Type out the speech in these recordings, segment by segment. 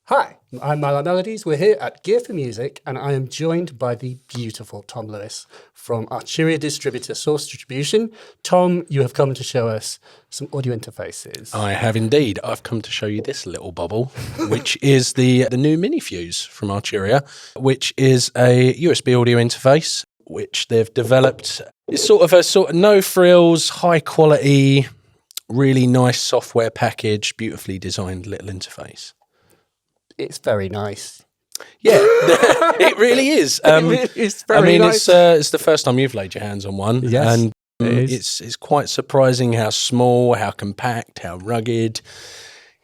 Hi, I'm Milo Melodies. We're here at Gear for Music, and I am joined by the beautiful Tom Lewis from Arturia Distributor Source Distribution. Tom, you have come to show us some audio interfaces. I have indeed. I've come to show you this little bubble, which is the new MiniFuse from Arturia, which is a USB audio interface, which they've developed. It's sort of no frills, high quality, really nice software package, beautifully designed little interface. It's very nice. Yeah, it really is. It's very nice. It's the first time you've laid your hands on one. Yes, and it's quite surprising how small, how compact, how rugged.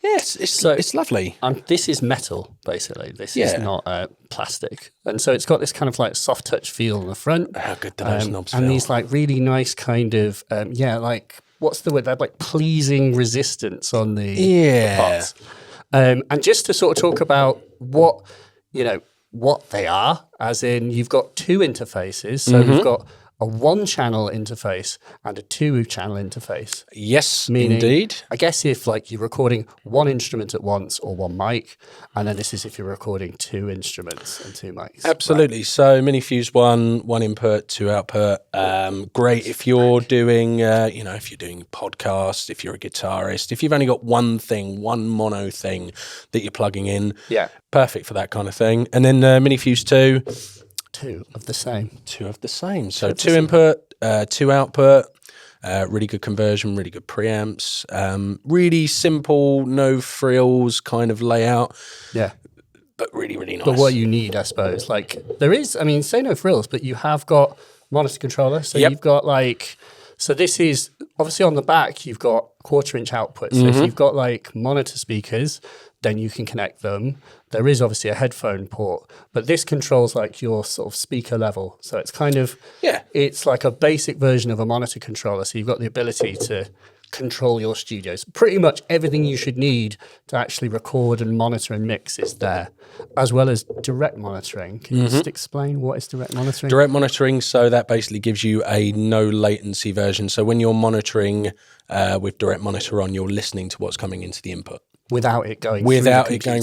Yes, it's lovely. And this is metal, basically. This is not plastic. And so it's got this kind of like soft touch feel on the front. How good do those knobs feel? And these like really nice kind of, like, what's the word? They're like pleasing resistance on the parts. And just to sort of talk about what they are, as in you've got two interfaces. So we've got a one-channel interface and a two-channel interface. Yes, Meaning, indeed. I guess if like you're recording one instrument at once or one mic, and then this is if you're recording two instruments and two mics. Absolutely. Right. So MiniFuse one input, two output. Great if you're doing, if you're doing podcasts, if you're a guitarist, if you've only got one mono thing that you're plugging in. Yeah. Perfect for that kind of thing. And then MiniFuse 2. Two of the same. So two input, two output, really good conversion, really good preamps, really simple, no frills kind of layout. Yeah. But really, really nice. But what you need, I suppose, like there is, say no frills, but you have got monitor controller. So you've got so this is obviously on the back, you've got 1/4-inch output. So if you've got like monitor speakers, then you can connect them. There is obviously a headphone port, but this controls like your sort of speaker level. So it's kind of, it's like a basic version of a monitor controller. So you've got the ability to control your studios. Pretty much everything you should need to actually record and monitor and mix is there, as well as direct monitoring. Can you just explain what is direct monitoring? Direct monitoring, so that basically gives you a no latency version. So when you're monitoring with direct monitor on, you're listening to what's coming into the input. Without it going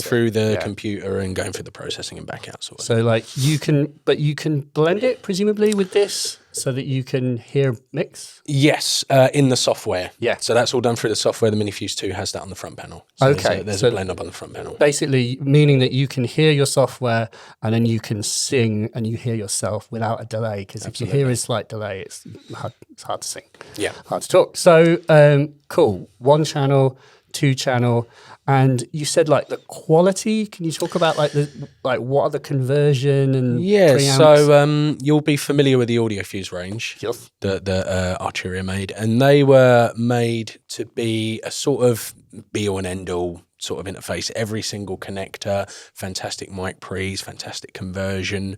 through the computer and going through the processing and back out. So like you can blend it presumably with this so that you can hear mix? Yes, in the software. Yeah. So that's all done through the software. The MiniFuse 2 has that on the front panel. So there's a blend up on the front panel. Basically meaning that you can hear your software and then you can sing and you hear yourself without a delay. Because if you hear a slight delay, it's hard to sing. Yeah. Hard to talk. So cool. One channel, two channel. And you said like the quality. Can you talk about like what are the conversion and preamps? So you'll be familiar with the AudioFuse range that Arturia made, and they were made to be a sort of be-all and end-all sort of interface. Every single connector, fantastic mic pre's, fantastic conversion.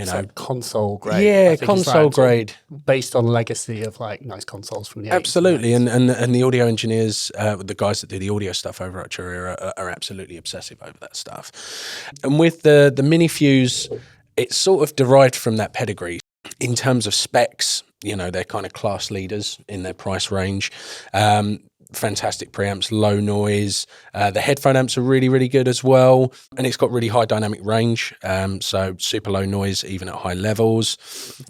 So console grade. Yeah, console grade. Based on legacy of like nice consoles from the 80s. Absolutely. And the audio engineers, the guys that do the audio stuff over at Arturia are absolutely obsessive over that stuff. And with the MiniFuse, it's sort of derived from that pedigree. In terms of specs, they're kind of class leaders in their price range. Fantastic preamps, low noise. The headphone amps are really, really good as well. And it's got really high dynamic range. So super low noise, even at high levels.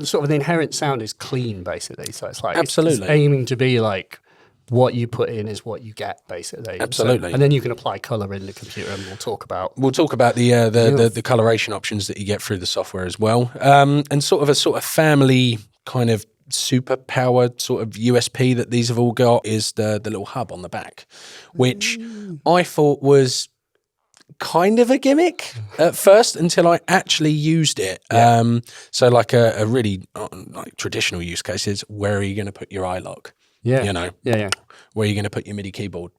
Sort of the inherent sound is clean, basically. So it's like, absolutely. It's aiming to be like what you put in is what you get, basically. Absolutely. And then you can apply color in the computer, and we'll talk about the coloration options that you get through the software as well. And sort of family kind of super powered sort of USP that these have all got is the little hub on the back, which I thought was kind of a gimmick at first until I actually used it. So like a really like traditional use case is, where are you going to put your iLock? Where are you going to put your MIDI keyboard?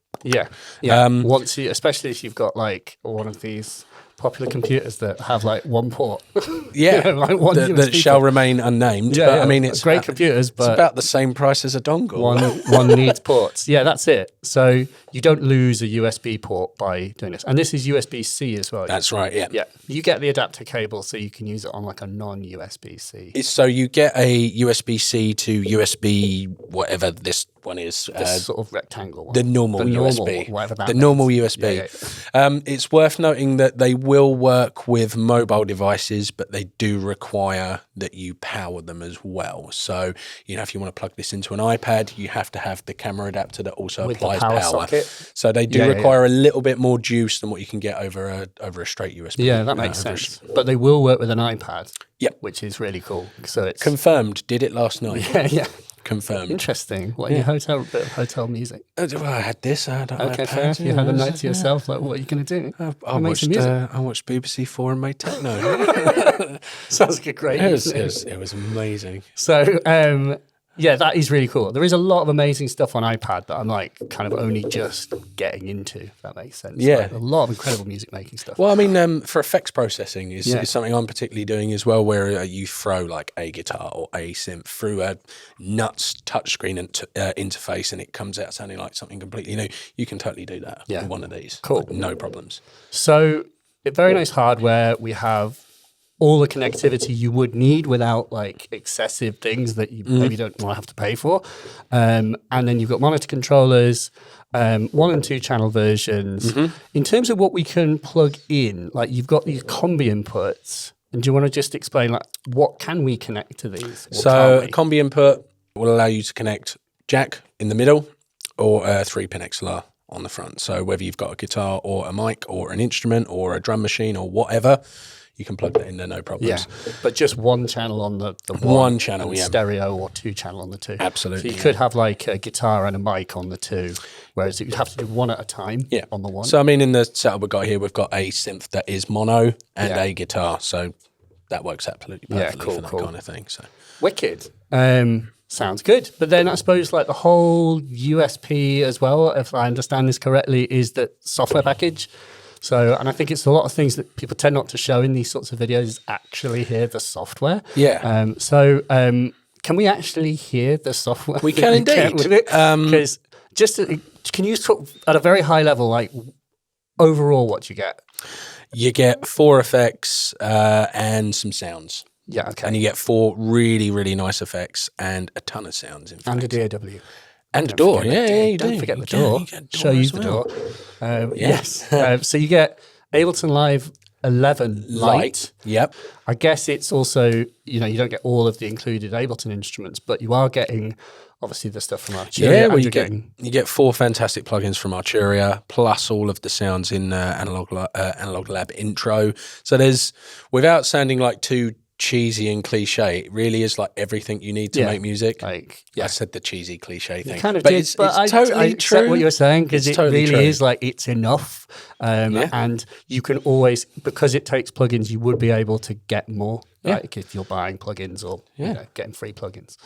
Once especially if you've got like one of these popular computers that have like one port. Like one that shall remain unnamed. But I mean, it's great computers, but it's about the same price as a dongle. One needs ports. Yeah, that's it. So you don't lose a USB port by doing this. And this is USB-C as well. That's right, yeah. Yeah. You get the adapter cable so you can use it on like a non-USB-C. So you get a USB-C to USB, whatever this one is. This sort of rectangle one. The normal USB. Whatever that the means. normal USB. Yeah. It's worth noting that they will work with mobile devices, but they do require that you power them as well. So, if you want to plug this into an iPad, you have to have the camera adapter that also With applies the power power. socket. So they do require a little bit more juice than what you can get over a straight USB. Yeah, that makes sense. But they will work with an iPad. Yep. Which is really cool. So it's confirmed. Did it last night. Yeah. Confirmed. Interesting. What in your hotel? Bit of hotel music. I had this. I had okay, fair. You had a night to yourself. Like, what are you going to do? I watched BBC Four and made techno. Sounds like a great. It was amazing. So, yeah, that is really cool. There is a lot of amazing stuff on iPad that I'm like kind of only just getting into, if that makes sense. Yeah. Like, a lot of incredible music making stuff. Well, I mean, for effects processing is something I'm particularly doing as well, where you throw like a guitar or a synth through a nuts touchscreen interface and it comes out sounding like something completely new. You can totally do that with one of these. Cool. Like, no problems. So, very nice hardware. We have all the connectivity you would need without like excessive things that you maybe don't want to have to pay for. And then you've got monitor controllers, 1 and 2 channel versions. In terms of what we can plug in, like you've got these Combi inputs. And do you want to just explain like what can we connect to these? So a Combi input will allow you to connect jack in the middle or a 3-pin XLR on the front. So whether you've got a guitar or a mic or an instrument or a drum machine or whatever, you can plug that in there, no problems. Yeah, but just one channel on the one channel, stereo, or 2 channel on the 2. Absolutely. So you could have like a guitar and a mic on the 2, whereas you'd have to do one at a time on the 1. So I mean, in the setup we've got here, we've got a synth that is mono and a guitar. So that works absolutely perfectly for that kind of thing. So wicked. Sounds good. But then I suppose like the whole USP as well, if I understand this correctly, is that software package. So, and I think it's a lot of things that people tend not to show in these sorts of videos is actually hear the software. Yeah. Can we actually hear the software? We can indeed. Because can you talk at a very high level, like overall what you get? You get 4 effects and some sounds. Yeah, okay. And you get 4 really, really nice effects and a ton of sounds, in fact. And a DAW. And a door, you don't forget the door. Show you the door. Yes. So you get Ableton Live 11 Lite. Yep. I guess it's also, you don't get all of the included Ableton instruments, but you are getting obviously the stuff from Arturia. Yeah, well, you get 4 fantastic plugins from Arturia, plus all of the sounds in Analog Lab Intro. So there's, without sounding like too cheesy and cliche, it really is like everything you need to make music. Like, I said the cheesy cliche thing. You kind of but did, it's but totally I true. What you're saying, because it totally really true. is like it's enough. And you can always, because it takes plugins, you would be able to get more, like if you're buying plugins or getting free plugins.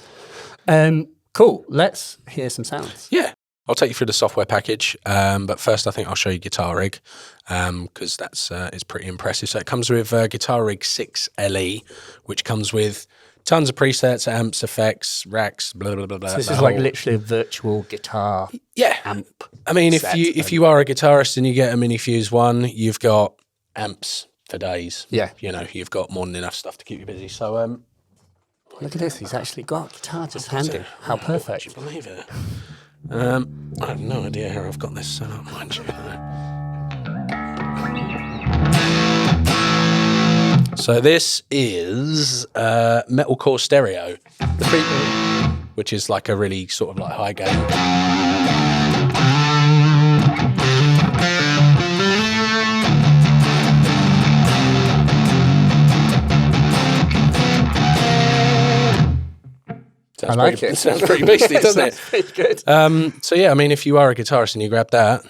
Cool. Let's hear some sounds. Yeah. I'll take you through the software package, but first I think I'll show you Guitar Rig, because that's it's pretty impressive. So it comes with Guitar Rig 6 LE, which comes with tons of presets, amps, effects, racks, blah blah blah blah. So this is like literally a virtual guitar amp. I mean, if you are a guitarist and you get a MiniFuse 1, you've got amps for days. Yeah, you've got more than enough stuff to keep you busy. So look at this. He's actually got a guitar just handy. How perfect! Can you believe it? I have no idea how I've got this set up, mind you. So this is Metalcore Stereo, which is like a really sort of like high gain. I like it. It sounds pretty beastly, doesn't it? Pretty good. So yeah, I mean, if you are a guitarist and you grab that,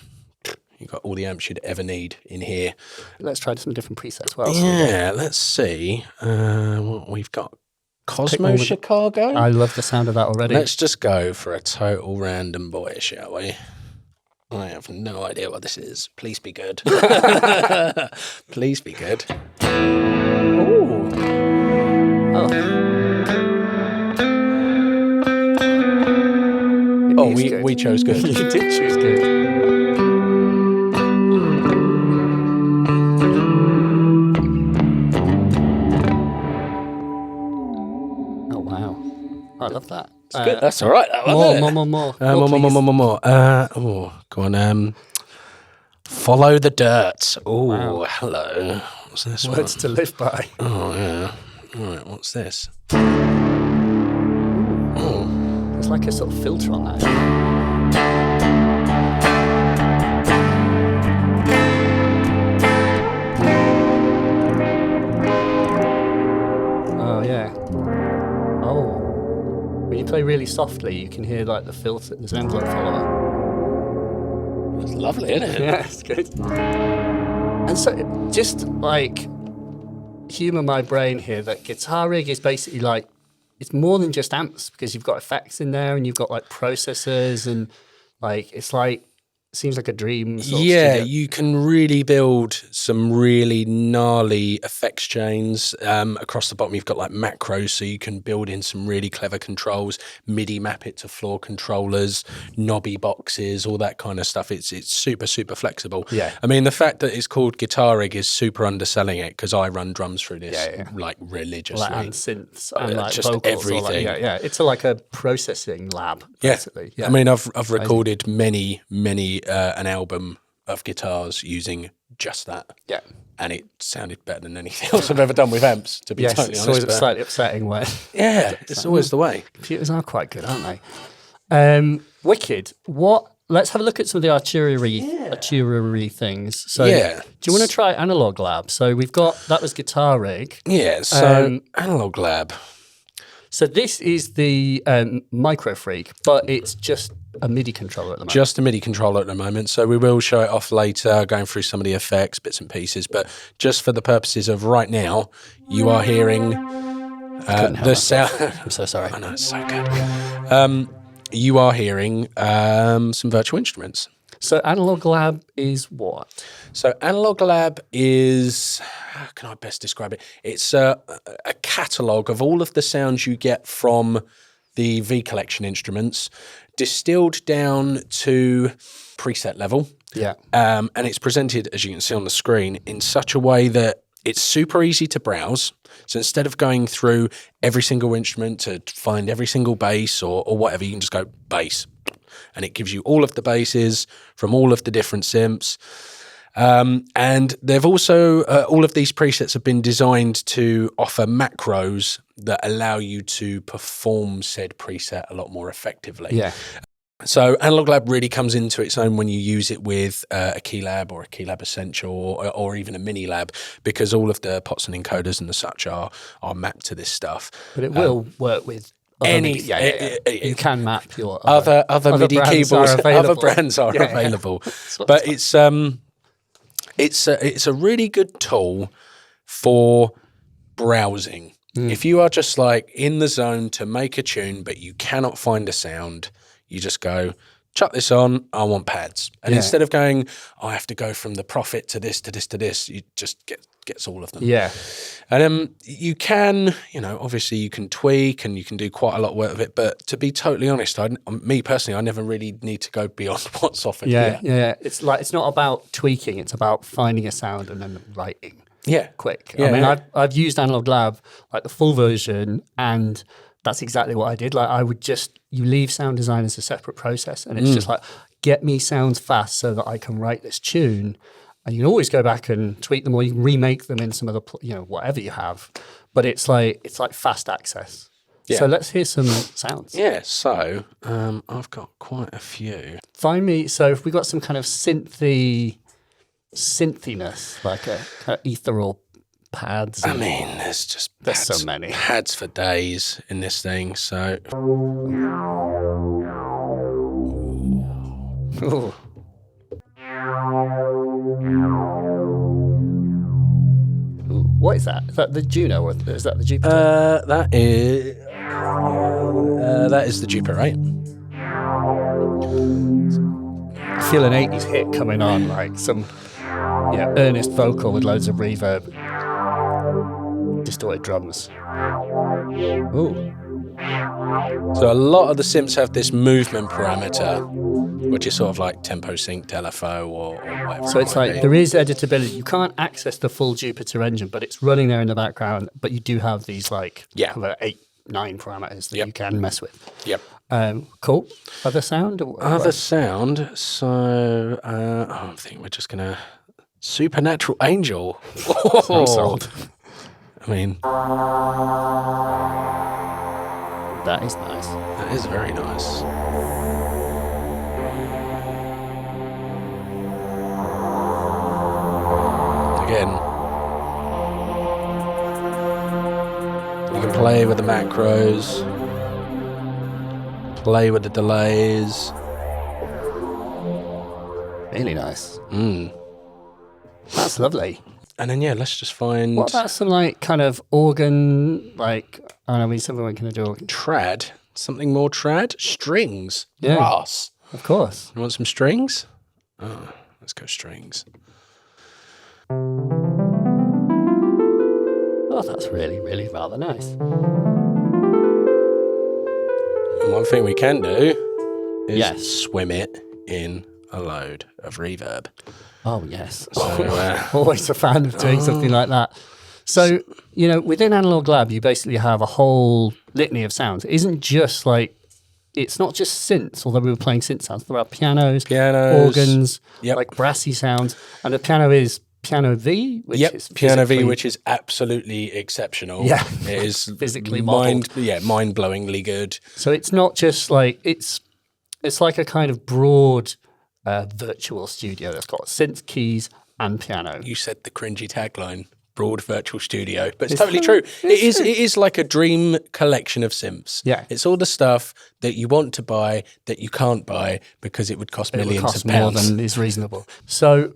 you've got all the amps you'd ever need in here. Let's try some different presets. Well, yeah, let's see what we've got. Cosmo Chicago. I love the sound of that already. Let's just go for a total random boy, shall we? I have no idea what this is. Please be good. Please be good. Ooh. Oh, we chose good. You did choose good. Oh, wow. I love that. It's good. That's all right. That one, More. Oh, go on. Follow the dirt. Oh, hello. What's this one? Words to live by. Oh, yeah. All right, what's this? There's like a sort of filter on that. When you play really softly, you can hear like the filter. There's an envelope follower. It's lovely, isn't it? Yeah, it's good. And so, just like humour my brain here, that guitar rig is basically like, it's more than just amps, because you've got effects in there and you've got like processors and like, it's like, seems like a dream. Yeah, you can really build some really gnarly effects chains. Across the bottom, you've got like macros, so you can build in some really clever controls, MIDI map it to floor controllers, knobby boxes, all that kind of stuff. It's super, super flexible. Yeah. I mean, the fact that it's called Guitar Rig is super underselling it, because I run drums through this like religiously. Like, and synths and like just vocals. everything. Like, it's like a processing lab, basically. Yeah. I mean, I've recorded many an album of guitars using just that. Yeah. And it sounded better than anything else I've ever done with amps, to be totally honest. It's always slightly upsetting when... Yeah, it's always the way. Computers are quite good, aren't they? Wicked. Let's have a look at some of the Arturia things. So, do you want to try Analog Lab? So that was Guitar Rig. Yeah, so Analog Lab. So this is the MicroFreak, but it's just a MIDI controller at the moment. Just a MIDI controller at the moment. So we will show it off later, going through some of the effects, bits and pieces. But just for the purposes of right now, you are hearing the sound. I'm so sorry. I know, it's so good. You are hearing some virtual instruments. So Analog Lab is what? So Analog Lab is, how can I best describe it? It's a catalogue of all of the sounds you get from the V Collection instruments, distilled down to preset level. Yeah. And it's presented, as you can see on the screen, in such a way that it's super easy to browse. So instead of going through every single instrument to find every single bass or whatever, you can just go bass. And it gives you all of the basses from all of the different synths. And they've also, all of these presets have been designed to offer macros that allow you to perform said preset a lot more effectively. Yeah. So Analog Lab really comes into its own when you use it with a Keylab or a Keylab Essential or even a Mini Lab, because all of the pots and encoders and the such are mapped to this stuff. But it will work with you can map your other MIDI keyboards. Other brands are available, but it's a really good tool for browsing. If you are just like in the zone to make a tune, but you cannot find a sound, you just go, chuck this on, I want pads. And instead of going, I have to go from the Prophet to this, to this, to this, you just gets all of them. Yeah. And you can, obviously you can tweak and you can do quite a lot of work with it. But to be totally honest, me personally, I never really need to go beyond what's offered here. Yeah. It's not about tweaking. It's about finding a sound and then writing. Yeah. Quick. Yeah, I mean, I've used Analog Lab, like the full version, and that's exactly what I did. Like you leave sound design as a separate process, and it's just like, get me sounds fast so that I can write this tune. And you can always go back and tweak them, or you can remake them in some other, whatever you have. But it's like fast access. Yeah. So let's hear some sounds. Yeah. So I've got quite a few. Find me. So if we got some kind of synthiness, like a kind of ethereal pads. I mean, there's so many pads for days in this thing. So. Ooh. What is that? Is that the Juno or is that the Jupiter? That is the Jupiter, right? I feel an 80s hit coming on, like some earnest vocal with loads of reverb. Distorted drums. Ooh. So a lot of the synths have this movement parameter, which is sort of like tempo synced LFO or whatever. So it's like there is editability. You can't access the full Jupiter engine, but it's running there in the background. But you do have these like 9 parameters that you can mess with. Yep. Cool. Other sound? Other sound. So I think we're just gonna Supernatural Angel. I'm sold. I mean, that is nice. That is very nice. Again, you can play with the macros, play with the delays. Really nice. That's lovely. And then, let's just find... What about some, like, kind of organ, like, I don't know, something we're going to do. Trad. Something more trad. Strings. Yeah. Brass. Of course. You want some strings? Oh, let's go strings. Oh, that's really, really rather nice. And one thing we can do is swim it in a load of reverb. Oh, yes. So, always a fan of doing something like that. So, you know, within Analog Lab, you basically have a whole litany of sounds. It isn't just like, it's not just synths, although we were playing synth sounds. There are pianos, organs, like brassy sounds. And the piano is Piano V, which is Piano V, which is absolutely exceptional. Yeah. It is physically mind-blowingly good. So it's not just like, it's like a kind of broad virtual studio that's got synth, keys, and piano. You said the cringy tagline, broad virtual studio, but it's totally true. It is like a dream collection of synths. Yeah. It's all the stuff that you want to buy that you can't buy because it would cost millions of pounds. More than is reasonable. So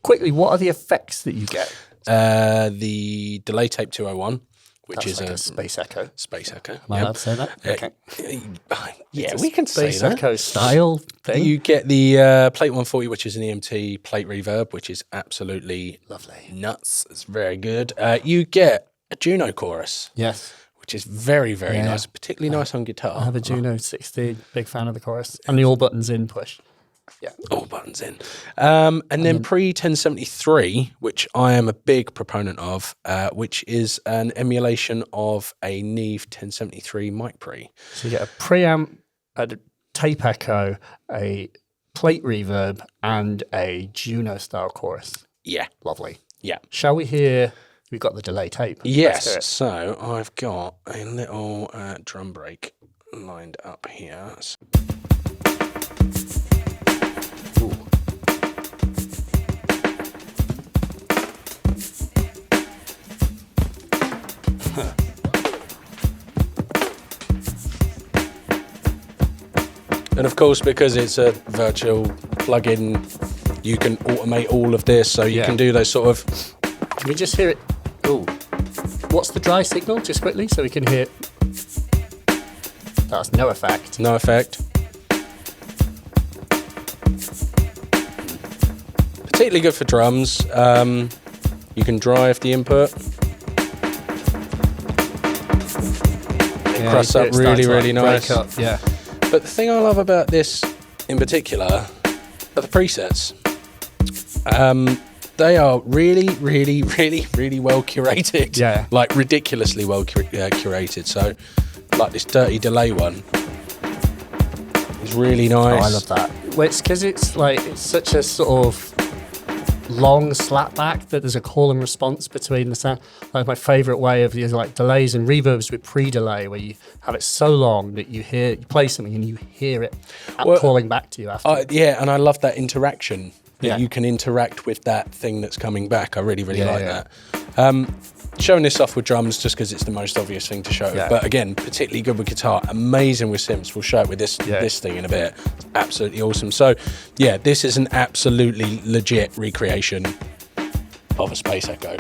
quickly, what are the effects that you get? The delay tape 201, which is like a Space Echo. Space Echo. Am I allowed to say that? Okay. Yeah, we can say Space that. Echo style thing. You get the Plate-140, which is an EMT plate reverb, which is absolutely lovely, nuts. It's very good. You get a Juno chorus. Yes. Which is very, very nice, particularly nice on guitar. I have a Juno 16, big fan of the chorus. And the all buttons in push. Yeah. All buttons in. And then pre-1073, which I am a big proponent of, which is an emulation of a Neve 1073 mic pre. So you get a preamp, a tape echo, a plate reverb, and a Juno-style chorus. Yeah. Lovely. Yeah. Shall we hear... We've got the delay tape. Yes. So I've got a little drum break lined up here. And of course, because it's a virtual plugin, you can automate all of this, so you can do those sort of... Can we just hear it? Oh, what's the dry signal, just quickly, so we can hear it? That's no effect. No effect. Particularly good for drums. You can drive the input. It crusts up really, really nice. Up, yeah. But the thing I love about this in particular are the presets. They are really, really, really, really well curated. Yeah. Like ridiculously well curated. So, like this dirty delay one is really nice. Oh, I love that. Well, it's because it's such a sort of long slapback that there's a call and response between the sound. Like my favorite way of is like delays and reverbs with pre-delay, where you have it so long that you play something and you hear it calling back to you after. Yeah, and I love that interaction. That you can interact with that thing that's coming back. I really, really like that. Showing this off with drums just because it's the most obvious thing to show. Yeah. But again, particularly good with guitar, amazing with synths. We'll show it with this thing in a bit. It's absolutely awesome. So, yeah, this is an absolutely legit recreation of a Space Echo.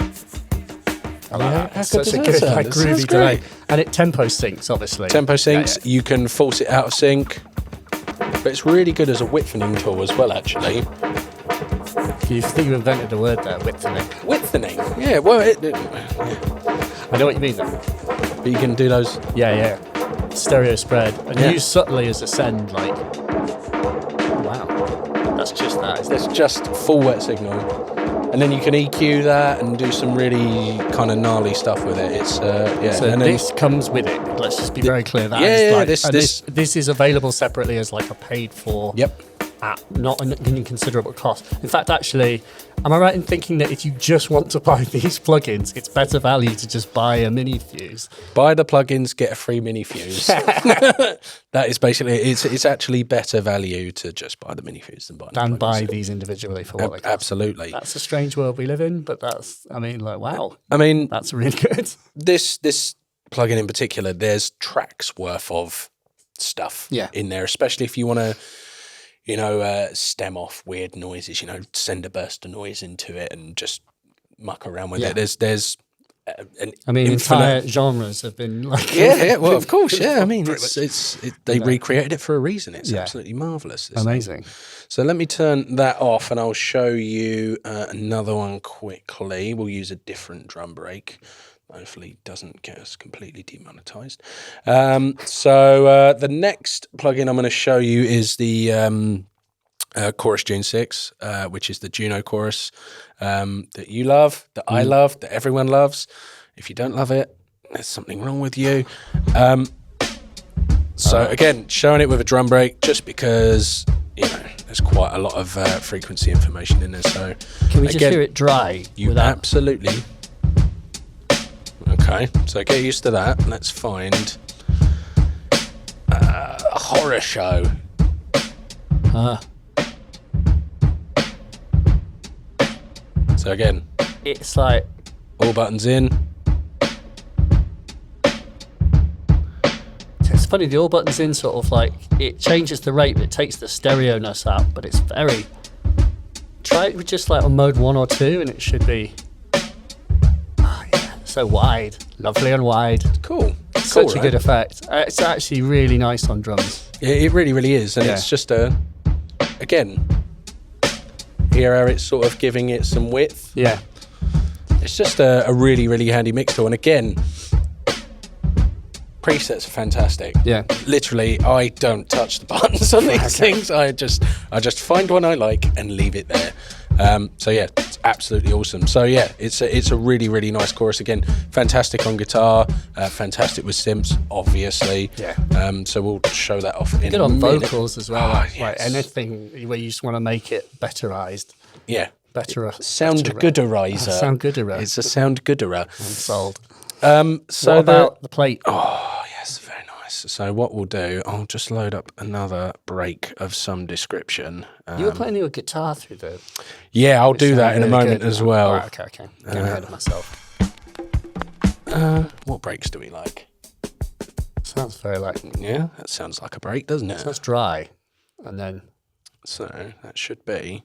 I like that. It's such a good, like, groovy delay. And it tempo syncs, obviously. Tempo syncs. Yeah. You can force it out of sync. But it's really good as a widthening tool as well, actually. You think you invented a word there, widthening. Widthening? Yeah, well, I know what you mean, though. But you can do those... Yeah. Stereo spread. And use subtly as a send, like... Wow. That's just that, isn't it? It's just full wet signal. and then you can EQ that and do some really kind of gnarly stuff with it. It's yeah. So and this comes with it. Let's just be very clear. That is like, this is available separately as like a paid for. Yep. At not an inconsiderable cost. In fact, actually, am I right in thinking that if you just want to buy these plugins, it's better value to just buy a MiniFuse? Buy the plugins, get a free MiniFuse. That is basically it's actually better value to just buy the MiniFuse than buy these individually for what they cost. Absolutely. That's a strange world we live in, but that's wow. I mean, that's really good. This plugin in particular, there's tracks worth of stuff in there, especially if you want to stem off weird noises, send a burst of noise into it and just muck around with it. There's entire genres have been like... well, of course, I mean, they recreated it for a reason. It's absolutely marvellous. Amazing. So let me turn that off and I'll show you another one quickly. We'll use a different drum break. Hopefully doesn't get us completely demonetized. So the next plugin I'm going to show you is the Chorus June 6, which is the Juno chorus that you love, that I love, that everyone loves. If you don't love it, there's something wrong with you. So again, showing it with a drum break just because, there's quite a lot of frequency information in there. So can we just hear it dry? Absolutely. Okay, so get used to that. Let's find a horror show. So again, it's like all buttons in. It's funny, the all buttons in sort of like it changes the rate, but it takes the stereo-ness out. But it's very. Try it with just like on mode 1 or 2, and it should be. So wide, lovely and wide. Cool. Such a good effect. It's actually really nice on drums. Yeah, it really, really is. And it's just again, here how it's sort of giving it some width. Yeah. It's just a really, really handy mix tool. And again, presets are fantastic. Yeah. Literally, I don't touch the buttons on these things. I just find one I like and leave it there. So yeah, it's absolutely awesome. So yeah, it's a really, really nice chorus. Again, fantastic on guitar, fantastic with synths, obviously. Yeah. So we'll show that off in a minute. Good on vocals as well. Yes. Like anything where you just want to make it betterized. Yeah. Sound gooderizer. Sound gooderer. It's a sound gooderer. I'm sold. So what about the plate? Oh yes, very nice. So what we'll do, I'll just load up another break of some description. You were playing your guitar through the... Yeah, I'll do that in a moment as well. Right, okay. Getting ahead of myself. What breaks do we like? Sounds very like... Yeah, that sounds like a break, doesn't it? Sounds dry. And then... So that should be...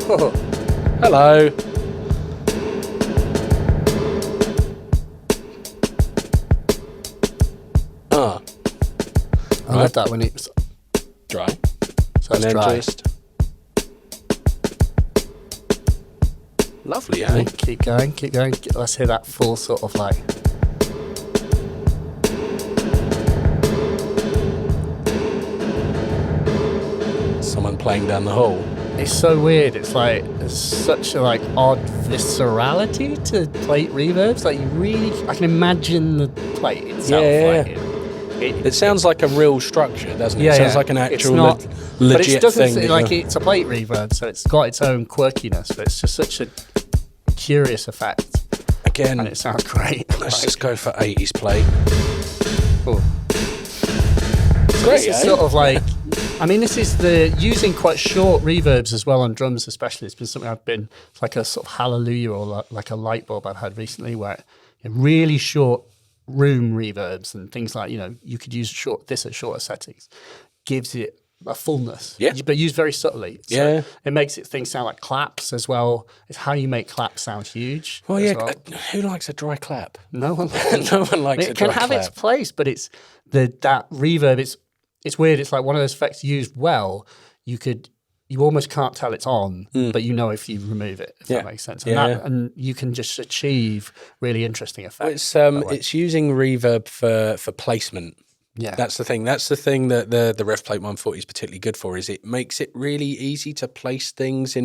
Oh, hello. I love that when it's dry. So it's dry. Lovely, eh? Keep going. Let's hear that full sort of like. Someone playing down the hall. It's so weird. It's like there's such a like odd viscerality to plate reverbs. Like I can imagine the plate itself. Yeah. It sounds like a real structure, doesn't it? Yeah, it sounds like an actual legit but it doesn't thing. Like it's a plate reverb, so it's got its own quirkiness, but it's just such a curious effect. Again, and it sounds great. Let's just go for 80s plate. Cool. So Great, this is sort of like, I mean, this is using quite short reverbs as well on drums, especially. It's been something it's like a sort of hallelujah or like a light bulb I've had recently, where really short room reverbs and things like, you could use this at shorter settings, gives it a fullness, but used very subtly. So it makes things sound like claps as well. It's how you make claps sound huge. Well, who likes a dry clap? No one. No one likes a dry clap. It can have its place, but it's that reverb. It's weird. It's like one of those effects used well. You almost can't tell it's on, but if you remove it, if that makes sense. And you can just achieve really interesting effects. It's using reverb for placement. Yeah, that's the thing. That's the thing that the Rev Plate-140 is particularly good for. Is it makes it really easy to place things in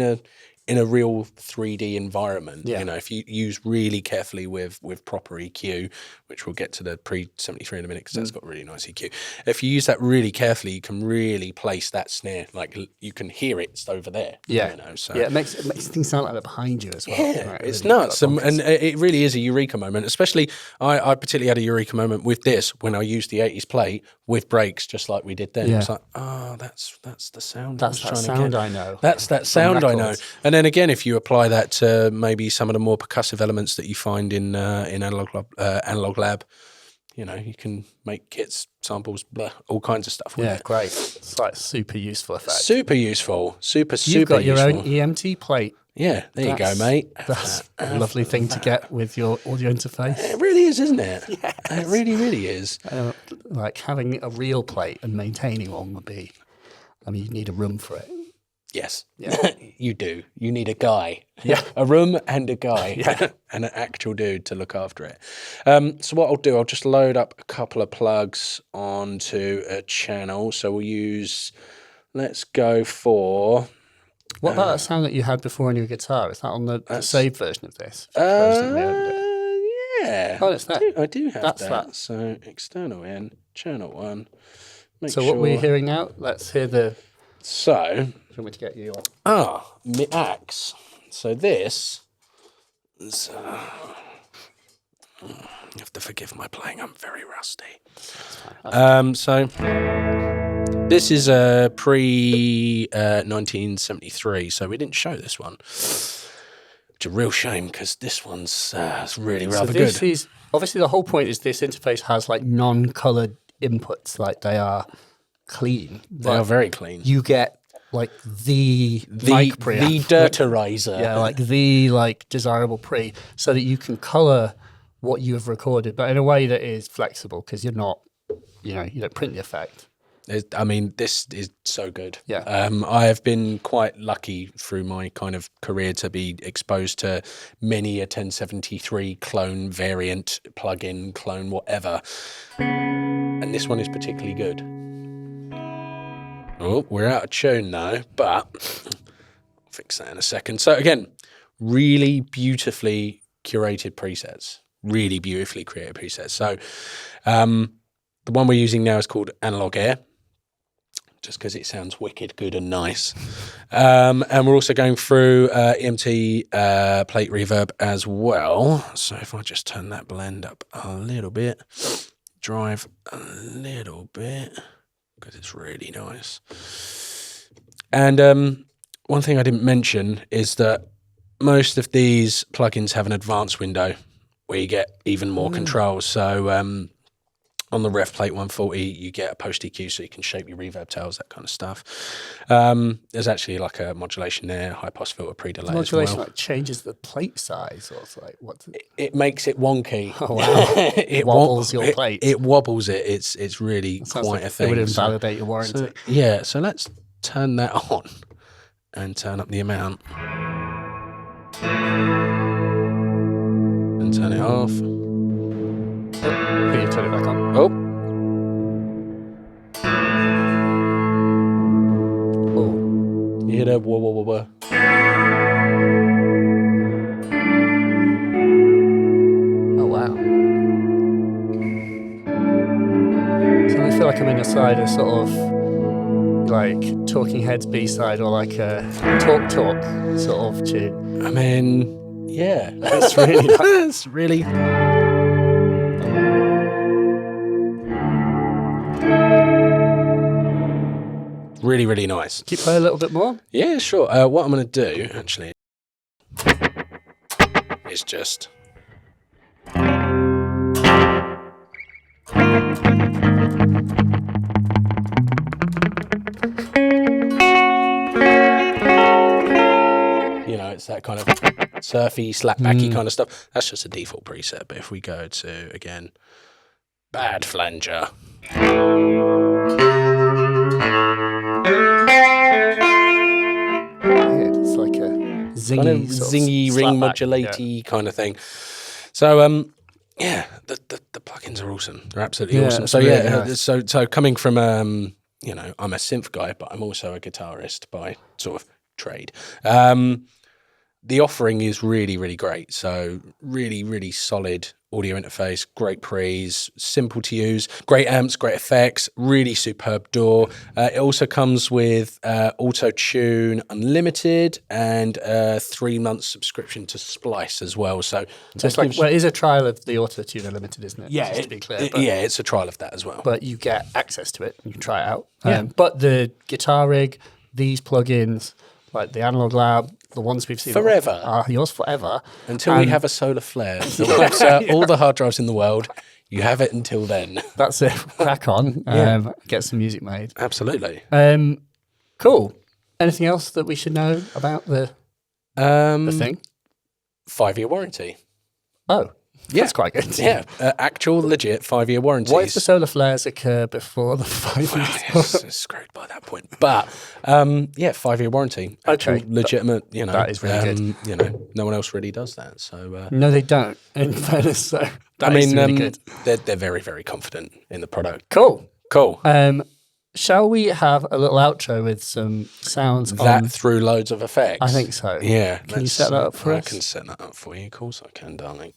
in a real 3D environment. Yeah. You know, if you use really carefully with proper EQ, which we'll get to the pre-73 in a minute because that's got really nice EQ. If you use that really carefully, you can really place that snare. Like you can hear it's over there. Yeah. You know, so Yeah, it makes things sound like they're behind you as well. yeah, Right, it's really nuts. And it really is a eureka moment. Especially, I particularly had a eureka moment with this when I used the 80s plate with brakes, just like we did then. Yeah. It's like, oh, that's the sound. That's that sound I know. That's that sound I know. records. And then again, if you apply that to maybe some of the more percussive elements that you find in Analog Lab, you know, you can make kits, samples, blah, all kinds of stuff with Yeah, it. great. It's like super useful effect. Super useful. Super You've got your useful. own EMT plate. Yeah, there you go, mate. That's a lovely thing to get with your audio interface. It really is, isn't it? Yes. It really, really is. Like having a real plate and maintaining one would be, I mean, you need a room for it. Yes, Yeah. you do. You need a guy. Yeah. A room and a guy. Yeah. And an actual dude to look after it. So what I'll do, I'll just load up a couple of plugs onto a channel. So we'll use, let's go for... What about that sound that you had before on your guitar? Is that on the saved version of this? Yeah. Oh, it's there. I do have That's that. that. So external in, channel 1. So what we're hearing now, let's hear the... So... Do you want me to get you on? My axe. So this is... you have to forgive my playing, I'm very rusty. So this is a pre-1973, so we didn't show this one. Which is a real shame, because this one's really rather good. This is, obviously the whole point is this interface has like non-coloured inputs, like they are clean. They are very clean. You get like the mic preamp. The dirterizer. Yeah, like the desirable pre, so that you can colour what you have recorded, but in a way that is flexible, because you're not, you don't print the effect. I mean, this is so good. Yeah. I have been quite lucky through my kind of career to be exposed to many a 1073 clone variant, plug-in, clone, whatever. And this one is particularly good. Oh, we're out of tune now, but I'll fix that in a second. So again, really beautifully curated presets. Really beautifully created presets. So the one we're using now is called Analog Air, just because it sounds wicked good and nice. And we're also going through EMT plate reverb as well. So if I just turn that blend up a little bit, drive a little bit, because it's really nice. And one thing I didn't mention is that most of these plugins have an advanced window where you get even more controls. So on the Rev PLATE-140, you get a post EQ so you can shape your reverb tails, that kind of stuff. There's actually like a modulation there, high pass filter pre-delay Modulation as well. like changes the plate size, or it's like what's it? It makes it wonky. Oh wow! It wobbles your plate. It wobbles it. It's really Sounds quite like a thing. It would invalidate your warranty. So, yeah, so let's turn that on and turn up the amount. And turn it off. Can you turn it back on? Oh. Oh, You hear that? Whoa, whoa, whoa, whoa. oh wow! So I feel like I'm in a side of sort of like Talking Heads B-side, or like a Talk sort of tune. I mean, yeah. That's really nice. That's really... Really, really nice. Can you play a little bit more? Yeah, sure. What I'm going to do, actually, is just... You know, it's that kind of surfy, slapbacky kind of stuff. That's just a default preset. But if we go to, again, bad flanger... Yeah, it's like a zingy, kind of sort zingy, of ring slapback, modulate-y kind of thing. So, yeah, the plugins are awesome. They're absolutely awesome. So, really yeah, nice. so coming from, you know, I'm a synth guy, but I'm also a guitarist by sort of trade. the offering is really, really great. So really, really solid audio interface, great pre's, simple to use, great amps, great effects, really superb DAW. It also comes with Auto Tune Unlimited and a 3-month subscription to Splice as well. So it's like, well, it is a trial of the Auto Tune Unlimited, isn't it? Yeah, just to be clear. It's a trial of that as well. But you get access to it. You can try it out. But the guitar rig, these plugins, like the Analog Lab, the ones we've seen forever are yours forever. Until we have a solar flare that wipes out all the hard drives in the world. You have it until then. That's it. Crack on. Get some music made. Absolutely. Cool. Anything else that we should know about the thing? 5-year warranty. Oh, that's quite good. Yeah, actual legit 5-year warranties. What if the solar flares occur before the 5 years? It's screwed by that point. But 5-year warranty. Actual legitimate, you know. That is really good. You know, no one else really does that. So no, they don't, in fairness. So I mean, really good. They're very, very confident in the product. Cool. Shall we have a little outro with some sounds through loads of effects? I think so. Yeah. Can you set that up for us? I can set that up for you. Of course I can, darling.